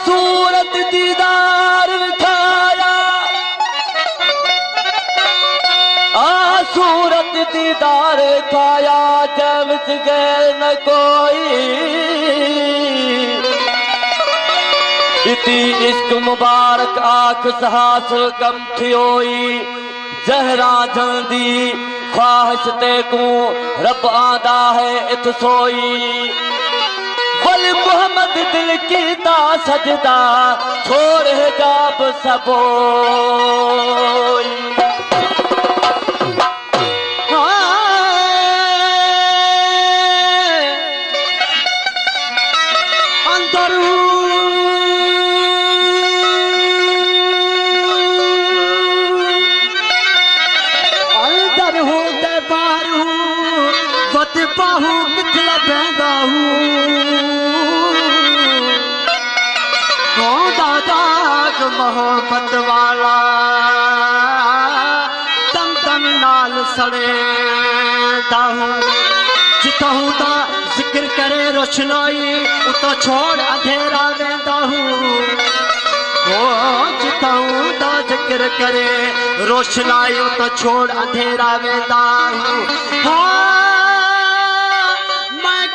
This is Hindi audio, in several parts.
सूरत दीदार विठाया, सूरत दीदार खाया, जब गैर न कोई इती इश्क मुबारक आख सहास कम थियोई, जहरा जल्दी ख्वाहिश ते को रब आदा है इत सोई, बल मोहम्मद दिल की ता सजदा छोड़ हिजाब सबोई। बाहू किथला बहदा हूँ दादाग मोहब्बत वाला दम दम नाल सड़े दाहू, जितहूं दा जिक्र करे रोशनाई उतो छोड़ अंधेरा वेंदा हूँ, जितहूं दा जिक्र करे रोशनाई उतो छोड़ अंधेरा वेंदा हूँ।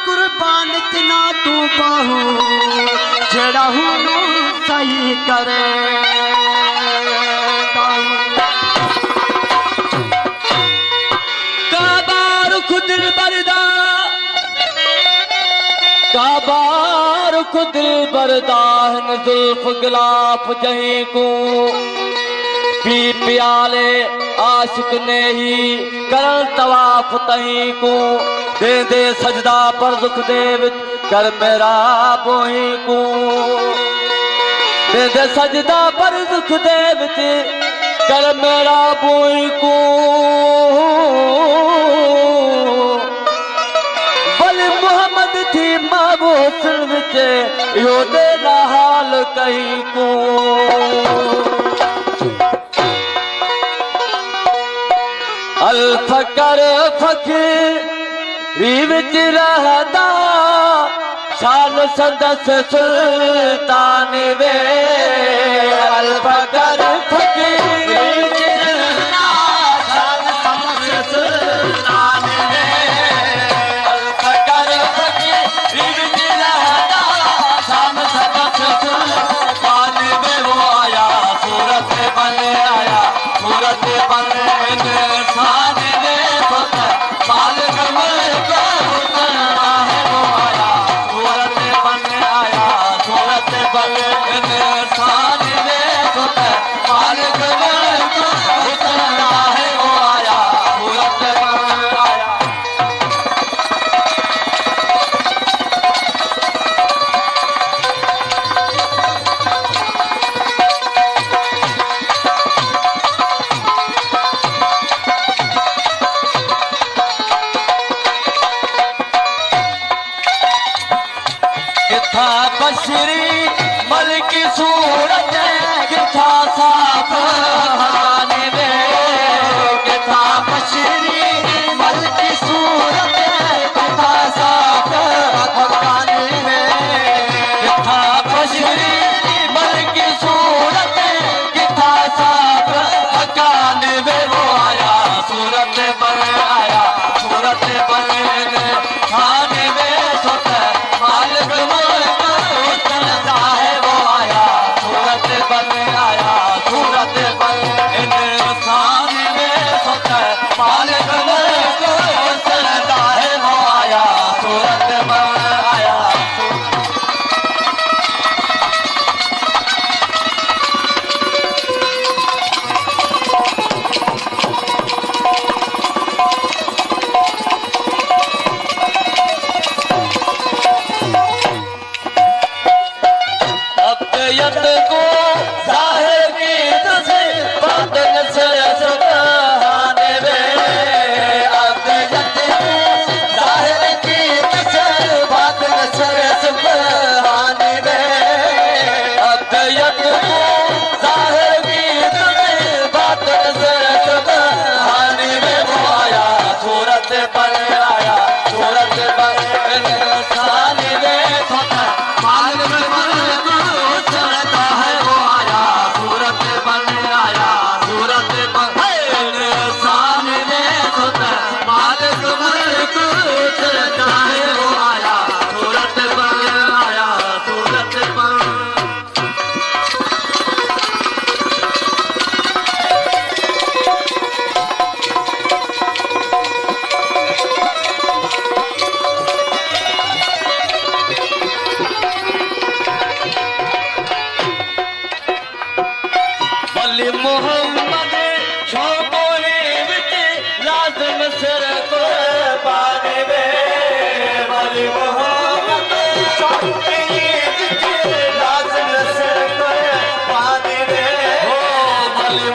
कुर्बान इतना तू बाहू जड़ा हूँ सही करे, काबार खुदिल बरदा, काबार खुदिल बरदाहन जुल्फ गिलाफ जहीं को पी प्याले आशिक ने ही करल तवाफ तहीं को, दे दे सजदा पर दुख देव कर मेरा बोही को, दे दे सजदा पर दुख देव कर मेरा बोही को, बल मोहम्मद थी माबो विच यो देना हाल कहीं को, अल फकर फकीर विच रहदा शान सदस सुल्तान वे, अल फकर फकीर विच रहदा शान सदस सुल्तान वे, अल फकर फकीर विच रहदा शान सदस सुल्तान वे, वो आया सूरत बन आया सूरत बन इंसान वे बाल कमल का उतरना है, वो आया सूरत बन आया सूरत बन इंसान वे बाल कमल का उतरना है, वो आया सूरत बन आया। बशरी मल की सूरत किथा साफ वली मोहम्मद शौकोरे विच लाज़िम सिर कुर्बानी वे वली मोहम्मद शौकोरे विच लाज़िम सिर कुर्बानी वे ओ वली